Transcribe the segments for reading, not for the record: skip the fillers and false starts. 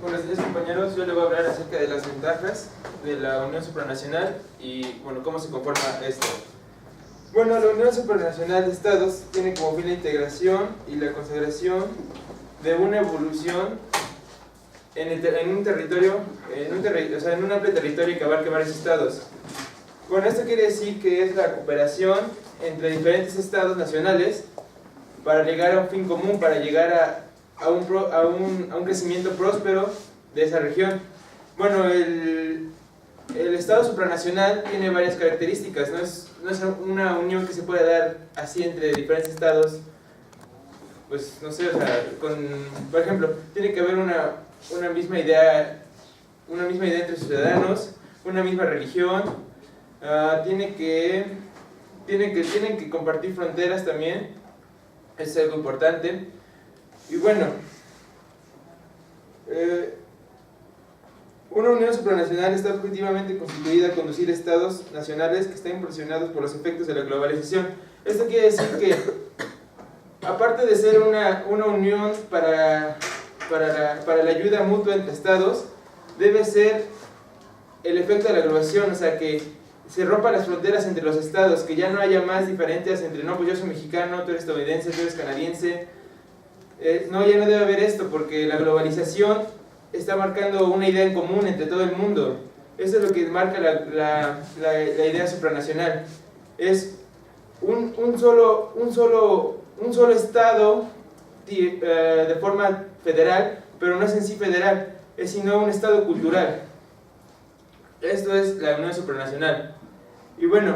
Buenos días, compañeros. Yo les voy a hablar acerca de las ventajas de la Unión Supranacional y bueno, cómo se conforma esto. Bueno, la Unión Supranacional de Estados tiene como fin la integración y la consagración de una evolución en un territorio, en un amplio territorio que abarque varios estados. Bueno, esto quiere decir que es la cooperación entre diferentes estados nacionales para llegar a un fin común, para llegar a un crecimiento próspero de esa región. Bueno, el Estado supranacional tiene varias características, no es una unión que se pueda dar así entre diferentes estados, pues no sé, o sea, por ejemplo, tiene que haber una misma idea entre ciudadanos, una misma religión, tienen que compartir fronteras también, es algo importante. Y bueno, una unión supranacional está objetivamente constituida a conducir estados nacionales que están impresionados por los efectos de la globalización. Esto quiere decir que, aparte de ser una unión para la ayuda mutua entre estados, debe ser el efecto de la globalización, o sea, que se rompan las fronteras entre los estados, que ya no haya más diferencias entre, no, pues yo soy mexicano, tú eres estadounidense, tú eres canadiense. No, ya no debe haber esto, porque la globalización está marcando una idea en común entre todo el mundo. Eso es lo que marca la idea supranacional. Es un solo estado de forma federal, pero no es en sí federal, es sino un estado cultural. Esto es la unión supranacional. Y bueno,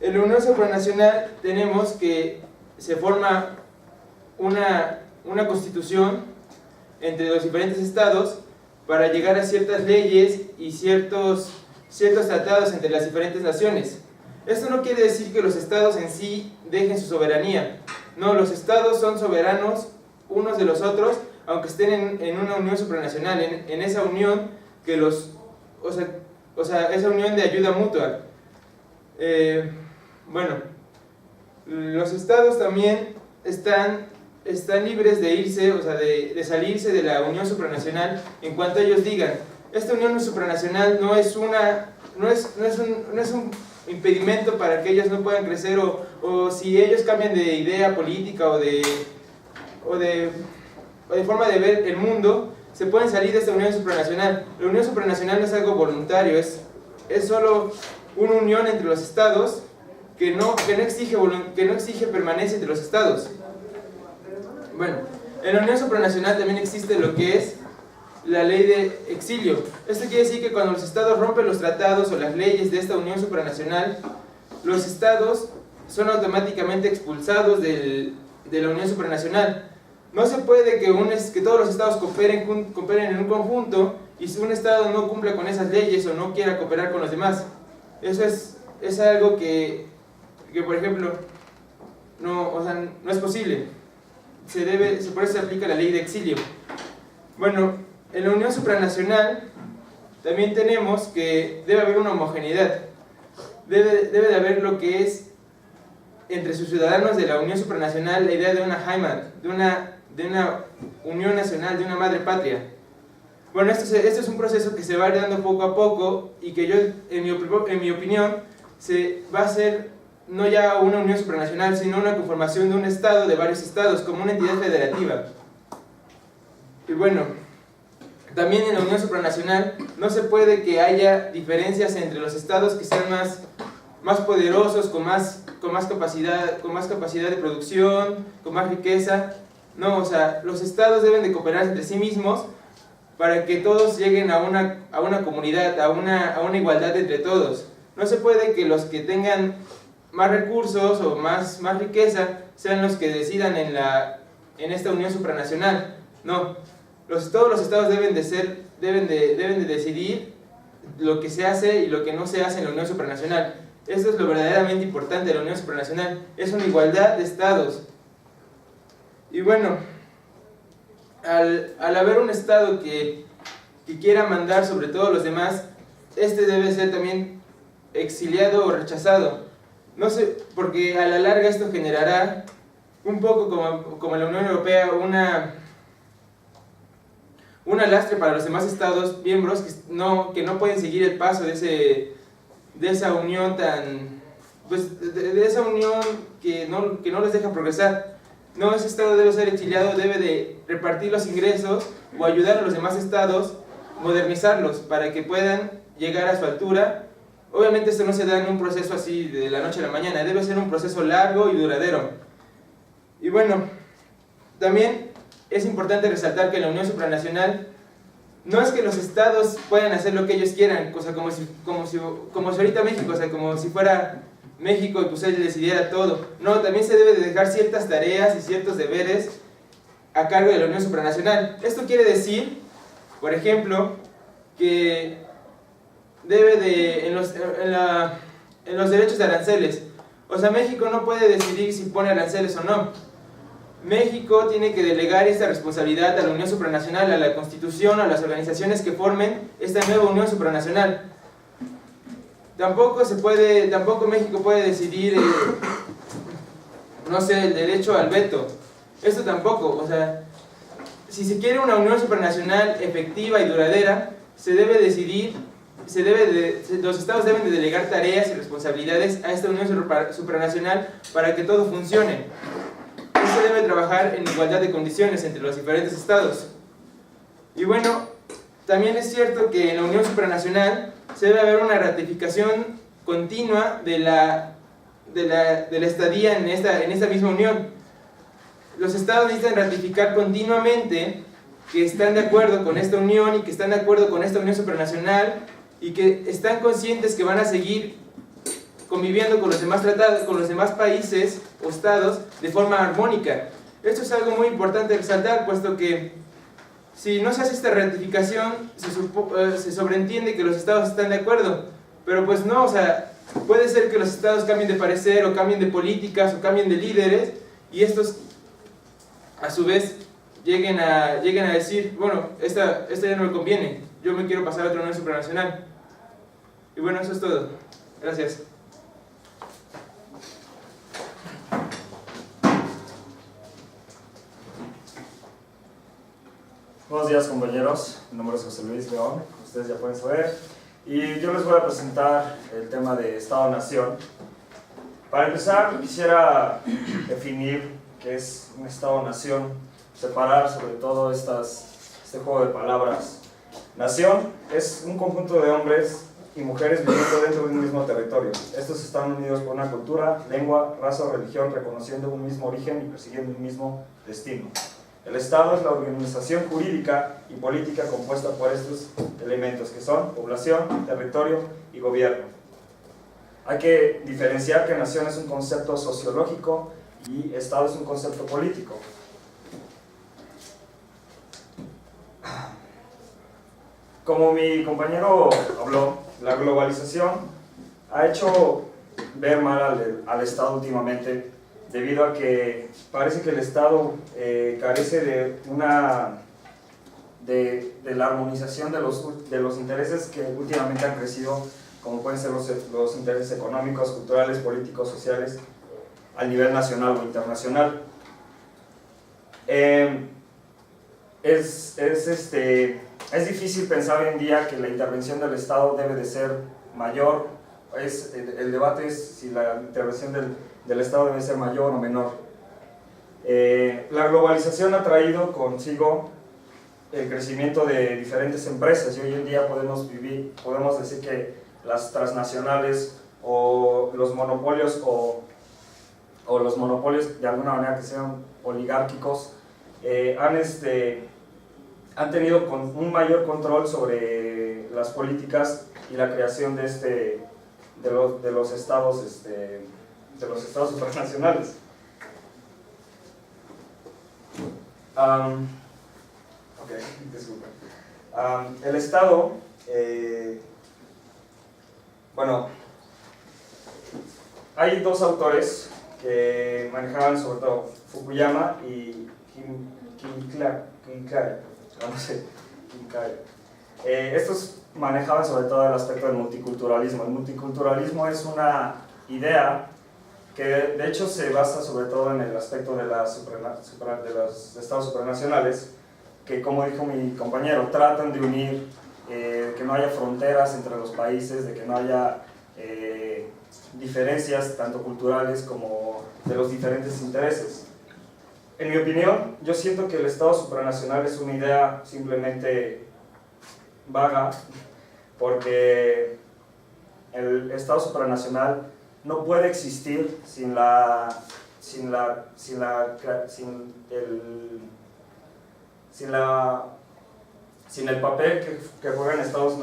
en la unión supranacional tenemos que se forma una constitución entre los diferentes estados para llegar a ciertas leyes y ciertos tratados entre las diferentes naciones. Esto no quiere decir que los estados en sí dejen su soberanía. No, los estados son soberanos unos de los otros, aunque estén en una unión supranacional, en esa unión que esa unión de ayuda mutua. Bueno, los estados también están libres de irse, o sea, de salirse de la unión supranacional en cuanto ellos digan. Esta unión supranacional no es un impedimento para que ellos no puedan crecer, o si ellos cambian de idea política o de forma de ver el mundo, se pueden salir de esta unión supranacional. La unión supranacional no es algo voluntario, es solo una unión entre los estados que no exige permanencia entre los estados. Bueno, en la unión supranacional también existe lo que es la ley de exilio. Esto quiere decir que cuando los estados rompen los tratados o las leyes de esta unión supranacional, los estados son automáticamente expulsados de la unión supranacional. No se puede que todos los estados cooperen en un conjunto y si un estado no cumpla con esas leyes o no quiera cooperar con los demás. Eso es algo que por ejemplo, no es posible. Por eso se aplica la ley de exilio. Bueno, en la unión supranacional también tenemos que debe haber una homogeneidad. Debe de haber lo que es entre sus ciudadanos de la unión supranacional la idea de una Heimat, de una unión nacional, de una madre patria. Bueno, esto es un proceso que se va dando poco a poco y que yo, en mi opinión, se va a hacer no ya una unión supranacional, sino una conformación de un estado, de varios estados, como una entidad federativa. Y bueno, también en la unión supranacional no se puede que haya diferencias entre los estados que sean más poderosos, con más capacidad de producción, con más riqueza. No, o sea, los estados deben de cooperar entre sí mismos para que todos lleguen a una comunidad, a una igualdad entre todos. No se puede que los que tengan más recursos o más riqueza sean los que decidan en esta unión supranacional. No, todos los estados deben de decidir lo que se hace y lo que no se hace en la unión supranacional. Esto es lo verdaderamente importante de la unión supranacional, es una igualdad de estados. Y bueno, al haber un estado que quiera mandar sobre todos los demás, este debe ser también exiliado o rechazado. No sé, porque a la larga esto generará un poco como en la Unión Europea una lastre para los demás estados miembros que no pueden seguir el paso de esa unión de esa unión que no les deja progresar. No, ese estado debe ser exiliado, debe de repartir los ingresos o ayudar a los demás estados, modernizarlos para que puedan llegar a su altura. Obviamente esto no se da en un proceso así de la noche a la mañana, debe ser un proceso largo y duradero. Y bueno, también es importante resaltar que la unión supranacional no es que los estados puedan hacer lo que ellos quieran, o sea, como si ahorita México, o sea, como si fuera México y pues él decidiera todo. No, también se debe de dejar ciertas tareas y ciertos deberes a cargo de la unión supranacional. Esto quiere decir, por ejemplo, que debe de, en los derechos de aranceles, o sea, México no puede decidir si pone aranceles o no. México tiene que delegar esta responsabilidad a la unión supranacional, a la Constitución, a las organizaciones que formen esta nueva unión supranacional. Tampoco México puede decidir, no sé, el derecho al veto. Esto tampoco, o sea, si se quiere una unión supranacional efectiva y duradera, se debe decidir, los estados deben de delegar tareas y responsabilidades a esta unión supranacional para que todo funcione. Se debe trabajar en igualdad de condiciones entre los diferentes estados. Y bueno, también es cierto que en la unión supranacional se debe haber una ratificación continua de la estadía en esta misma unión. Los estados necesitan ratificar continuamente que están de acuerdo con esta unión y que están de acuerdo con esta unión supranacional y que están conscientes que van a seguir conviviendo con los demás tratados, con los demás países o estados de forma armónica. Esto es algo muy importante resaltar, puesto que si no se hace esta ratificación, se sobreentiende que los estados están de acuerdo, pero pues no, o sea, puede ser que los estados cambien de parecer o cambien de políticas o cambien de líderes y estos a su vez lleguen a decir, bueno, esta ya no me conviene, yo me quiero pasar a otra unión supranacional. Y bueno, eso es todo. Gracias. Buenos días, compañeros, mi nombre es José Luis León, como ustedes ya pueden saber, y yo les voy a presentar el tema de Estado-Nación. Para empezar, quisiera definir qué es un Estado-Nación, separar sobre todo este juego de palabras. Nación es un conjunto de hombres y mujeres viviendo dentro de un mismo territorio. Estos están unidos por una cultura, lengua, raza o religión, reconociendo un mismo origen y persiguiendo un mismo destino. El Estado es la organización jurídica y política compuesta por estos elementos que son población, territorio y gobierno. Hay que diferenciar que nación es un concepto sociológico y Estado es un concepto político. Como mi compañero habló, la globalización ha hecho ver mal al Estado últimamente, debido a que parece que el Estado carece de la armonización de los intereses que últimamente han crecido, como pueden ser los intereses económicos, culturales, políticos, sociales, a nivel nacional o internacional. Es difícil pensar hoy en día que la intervención del Estado debe de ser mayor. El debate es si la intervención del Estado debe ser mayor o menor. La globalización ha traído consigo el crecimiento de diferentes empresas y hoy en día podemos decir que las transnacionales o los monopolios o los monopolios de alguna manera que sean oligárquicos han tenido un mayor control sobre las políticas y la creación de los estados supranacionales. El Estado, hay dos autores que manejaban sobre todo, Fukuyama y Kincaid. Estos manejaban sobre todo el aspecto del multiculturalismo. El multiculturalismo es una idea que de hecho se basa sobre todo en el aspecto de los estados supranacionales, que, como dijo mi compañero, tratan de unir, que no haya fronteras entre los países, de que no haya diferencias tanto culturales como de los diferentes intereses. En mi opinión, yo siento que el Estado supranacional es una idea simplemente vaga, porque el Estado supranacional no puede existir sin el papel que juegan estados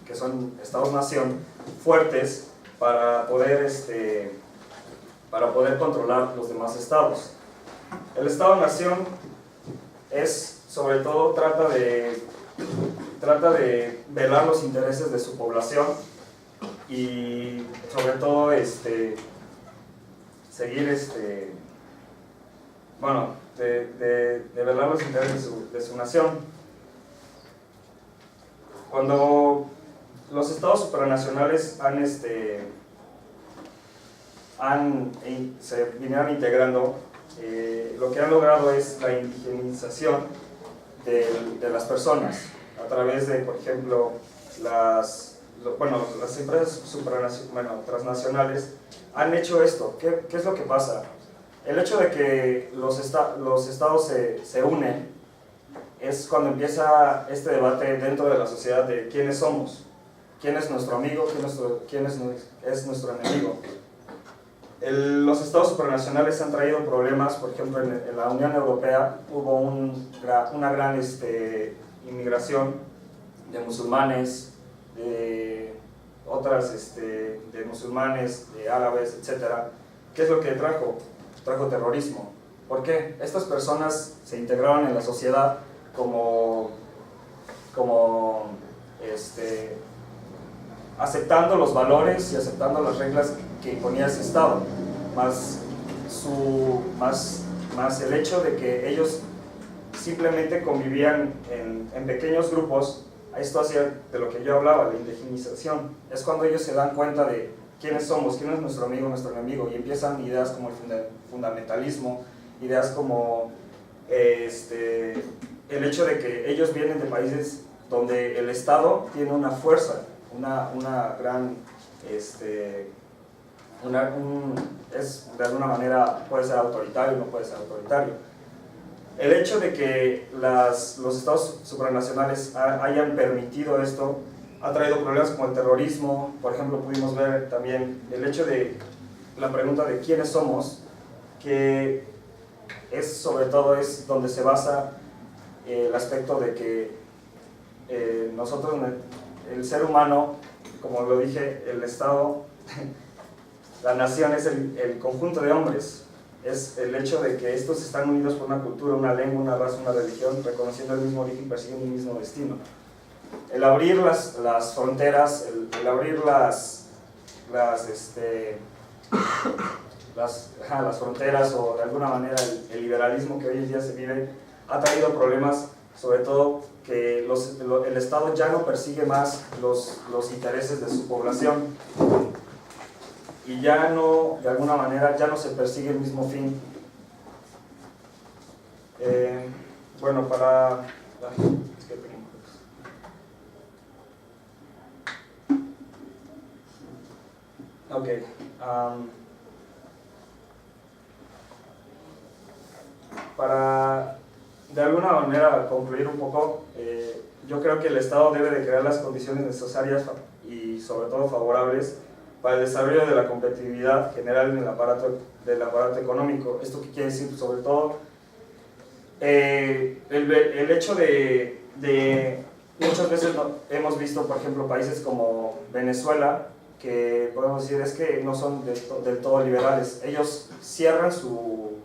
que son estados-nación fuertes para poder controlar los demás estados. El Estado-nación es, sobre todo, trata de velar los intereses de su población y, sobre todo, seguir, de velar los intereses de su nación. Cuando los estados supranacionales se vinieron integrando, lo que han logrado es la indigenización de las personas a través de, por ejemplo, las empresas transnacionales han hecho esto. ¿Qué es lo que pasa? El hecho de que los estados se unen es cuando empieza este debate dentro de la sociedad de quiénes somos, quién es nuestro amigo, quién es nuestro enemigo. Los estados supranacionales han traído problemas. Por ejemplo, en la Unión Europea hubo una gran inmigración de musulmanes, de musulmanes, de árabes, etc. ¿Qué es lo que trajo? Trajo terrorismo. ¿Por qué? Estas personas se integraron en la sociedad como aceptando los valores y aceptando las reglas que imponía ese Estado, más el hecho de que ellos simplemente convivían en pequeños grupos. Esto hacía de lo que yo hablaba, la indigenización. Es cuando ellos se dan cuenta de quiénes somos, quién es nuestro amigo, nuestro enemigo, y empiezan ideas como el fundamentalismo, ideas como el hecho de que ellos vienen de países donde el Estado tiene una fuerza, una gran, de alguna manera puede ser autoritario, no puede ser autoritario. El hecho de que los estados supranacionales hayan permitido esto ha traído problemas como el terrorismo. Por ejemplo, pudimos ver también el hecho de la pregunta de quiénes somos, que sobre todo es donde se basa el aspecto de que nosotros, el ser humano, como lo dije, el Estado, la nación es el conjunto de hombres. Es el hecho de que estos están unidos por una cultura, una lengua, una raza, una religión, reconociendo el mismo origen, persiguiendo un mismo destino. El abrir las fronteras, el abrir las fronteras, o de alguna manera el liberalismo que hoy en día se vive, ha traído problemas, sobre todo que el Estado ya no persigue más los intereses de su población, y ya no, de alguna manera, ya no se persigue el mismo fin. Bueno, para... Es que tengo... Ok. Para, de alguna manera, concluir un poco, yo creo que el Estado debe de crear las condiciones necesarias y, sobre todo, favorables para el desarrollo de la competitividad general del aparato económico. ¿Esto qué quiere decir? Sobre todo, el hecho de muchas veces hemos visto, por ejemplo, países como Venezuela, que podemos decir es que no son del todo liberales. Ellos cierran su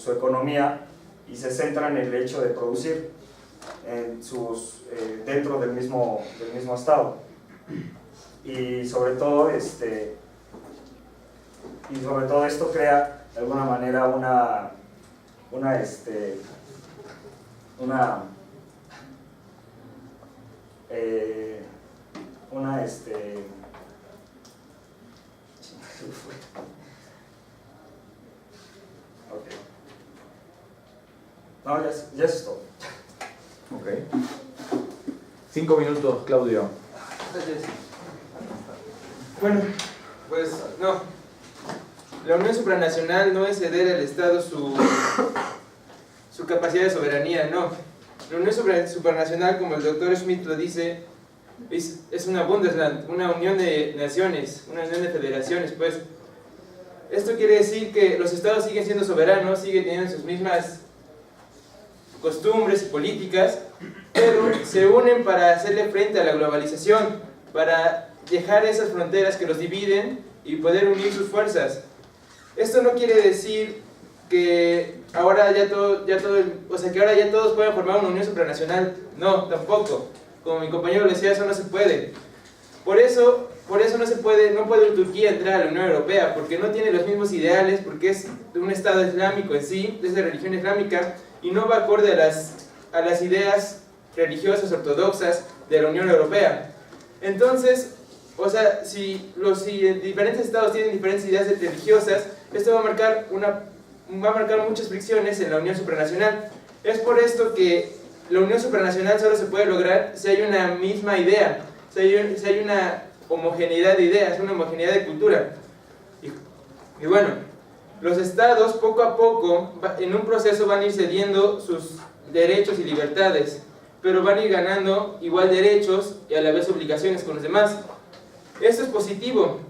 economía y se centran en el hecho de producir dentro del mismo estado. Y sobre todo esto crea de alguna manera una No, ya es todo. Ok. 5 minutos, Claudio. Gracias. Bueno, pues no. La unión supranacional no es ceder al Estado su capacidad de soberanía, no. La unión supranacional, como el doctor Schmidt lo dice, es una Bundesland, una unión de naciones, una unión de federaciones, pues. Esto quiere decir que los estados siguen siendo soberanos, siguen teniendo sus mismas costumbres y políticas, pero se unen para hacerle frente a la globalización, para dejar esas fronteras que los dividen y poder unir sus fuerzas. Esto no quiere decir que ahora ya todos pueden formar una unión supranacional. No, tampoco. Como mi compañero lo decía, eso no se puede. Por eso no puede Turquía entrar a la Unión Europea, porque no tiene los mismos ideales, porque es un Estado islámico en sí, es de religión islámica, y no va acorde a las ideas religiosas ortodoxas de la Unión Europea. Entonces, si diferentes estados tienen diferentes ideas religiosas, esto va a marcar muchas fricciones en la unión supranacional. Es por esto que la unión supranacional solo se puede lograr si hay una misma idea, si hay una homogeneidad de ideas, una homogeneidad de cultura. Y bueno, los estados poco a poco en un proceso van a ir cediendo sus derechos y libertades, pero van a ir ganando igual derechos y a la vez obligaciones con los demás. Esto es positivo,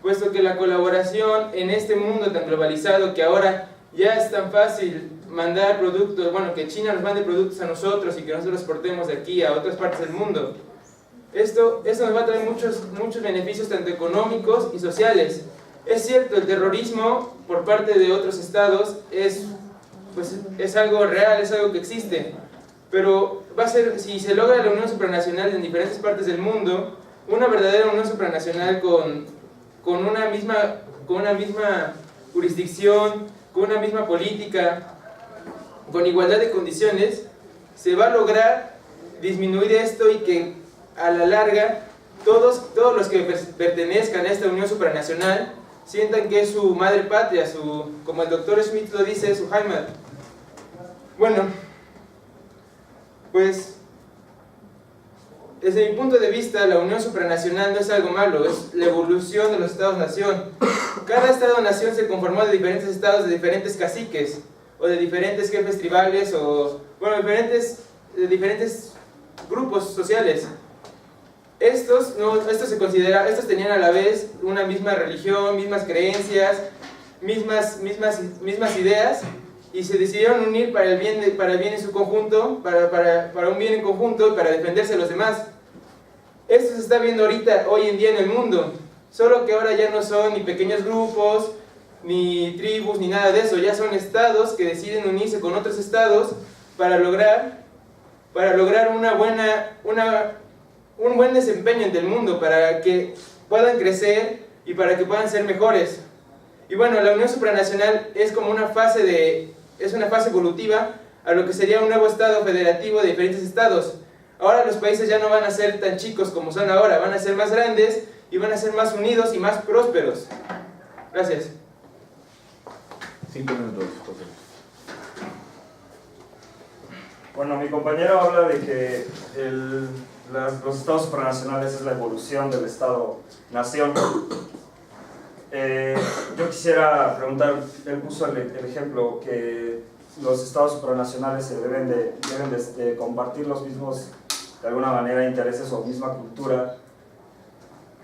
puesto que la colaboración en este mundo tan globalizado, que ahora ya es tan fácil mandar productos, que China nos mande productos a nosotros y que nosotros los exportemos de aquí a otras partes del mundo. Esto nos va a traer muchos beneficios tanto económicos y sociales. Es cierto, el terrorismo por parte de otros estados es algo real, es algo que existe, pero va a ser, si se logra la unión supranacional en diferentes partes del mundo, una verdadera unión supranacional con una misma jurisdicción, con una misma política, con igualdad de condiciones, se va a lograr disminuir esto y que a la larga todos los que pertenezcan a esta unión supranacional sientan que es su madre patria, como el doctor Schmidt lo dice, su Heimat. Bueno, pues desde mi punto de vista, la unión supranacional no es algo malo, es la evolución de los estados-nación. Cada estado-nación se conformó de diferentes estados, de diferentes caciques, o de diferentes jefes tribales, de diferentes grupos sociales. Estos tenían a la vez una misma religión, mismas creencias, mismas ideas, y se decidieron unir para el bien en su conjunto, para un bien en conjunto y para defenderse de los demás. Esto se está viendo hoy en día en el mundo, solo que ahora ya no son ni pequeños grupos, ni tribus, ni nada de eso, ya son estados que deciden unirse con otros estados para lograr un buen desempeño en el mundo, para que puedan crecer y para que puedan ser mejores. Y bueno, la unión supranacional es como una fase evolutiva a lo que sería un nuevo estado federativo de diferentes estados. Ahora los países ya no van a ser tan chicos como son ahora, van a ser más grandes y van a ser más unidos y más prósperos. Gracias. 5 minutos, José. Bueno, mi compañero habla de que los estados supranacionales es la evolución del estado-nación. Yo quisiera preguntar, él puso el ejemplo que los estados supranacionales se deben de compartir los mismos, de alguna manera, intereses o misma cultura.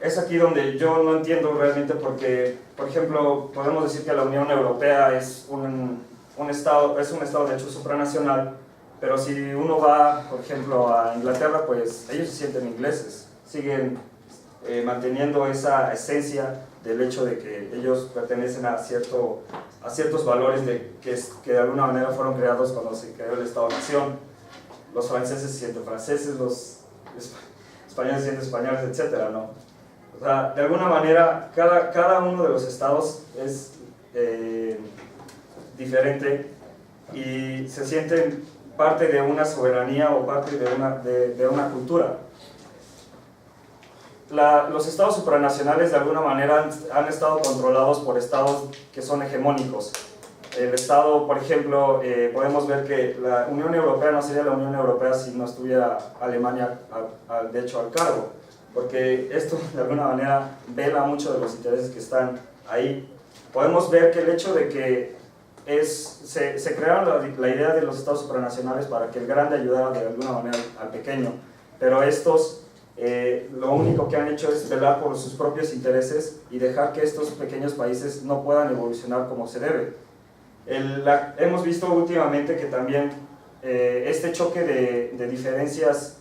Es aquí donde yo no entiendo realmente, porque, por ejemplo, podemos decir que la Unión Europea es un estado de hecho supranacional, pero si uno va, por ejemplo, a Inglaterra, pues ellos se sienten ingleses, siguen manteniendo esa esencia del hecho de que ellos pertenecen a ciertos valores que de alguna manera fueron creados cuando se creó el Estado-Nación. Los franceses se sienten franceses, los españoles se sienten españoles, etc., ¿no? O sea, de alguna manera, cada uno de los estados es diferente y se sienten parte de una soberanía o parte de una cultura. Los estados supranacionales de alguna manera han estado controlados por estados que son hegemónicos. el Estado, por ejemplo, podemos ver que la Unión Europea no sería la Unión Europea si no estuviera Alemania, de hecho, al cargo, porque esto de alguna manera vela mucho de los intereses que están ahí. Podemos ver que el hecho de que se crearon la idea de los estados supranacionales para que el grande ayudara de alguna manera al pequeño, pero estos lo único que han hecho es velar por sus propios intereses y dejar que estos pequeños países no puedan evolucionar como se debe. Hemos visto últimamente que también este choque de diferencias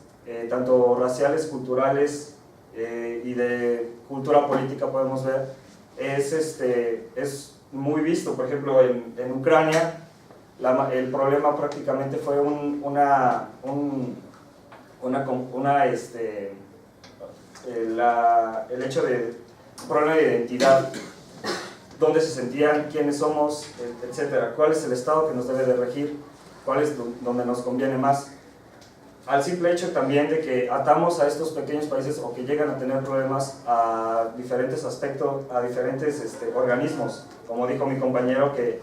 tanto raciales, culturales y de cultura política, podemos ver, es muy visto. Por ejemplo, en Ucrania el problema prácticamente fue el hecho de un problema de identidad, dónde se sentían, quiénes somos, etcétera, cuál es el Estado que nos debe de regir, cuál es donde nos conviene más. Al simple hecho también de que atamos a estos pequeños países o que llegan a tener problemas a diferentes aspectos, a diferentes organismos, como dijo mi compañero, que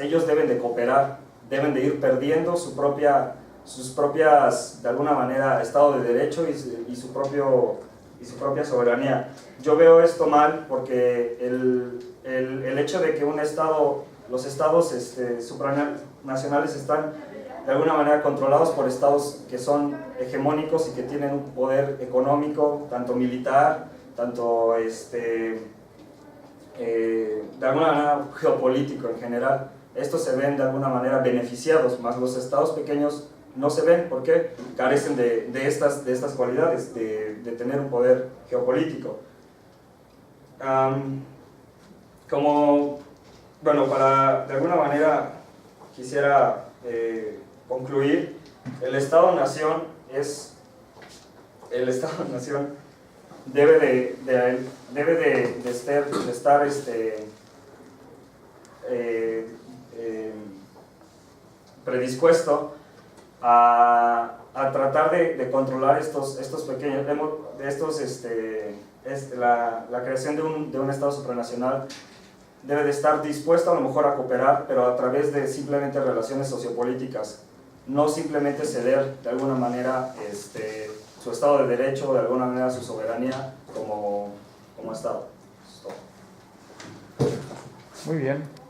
ellos deben de cooperar, deben de ir perdiendo sus propias, de alguna manera, Estado de Derecho y su propia soberanía. Yo veo esto mal porque el hecho de que los estados supranacionales están de alguna manera controlados por estados que son hegemónicos y que tienen un poder económico, tanto militar, tanto de alguna manera geopolítico en general. Estos se ven de alguna manera beneficiados, más los estados pequeños no se ven porque carecen de estas cualidades, de tener un poder geopolítico. De alguna manera quisiera concluir, el Estado-Nación debe de estar predispuesto a tratar de controlar estos pequeños, la creación de un Estado supranacional. Debe de estar dispuesto a lo mejor a cooperar, pero a través de simplemente relaciones sociopolíticas, no simplemente ceder de alguna manera su Estado de Derecho, de alguna manera su soberanía como Estado. Muy bien.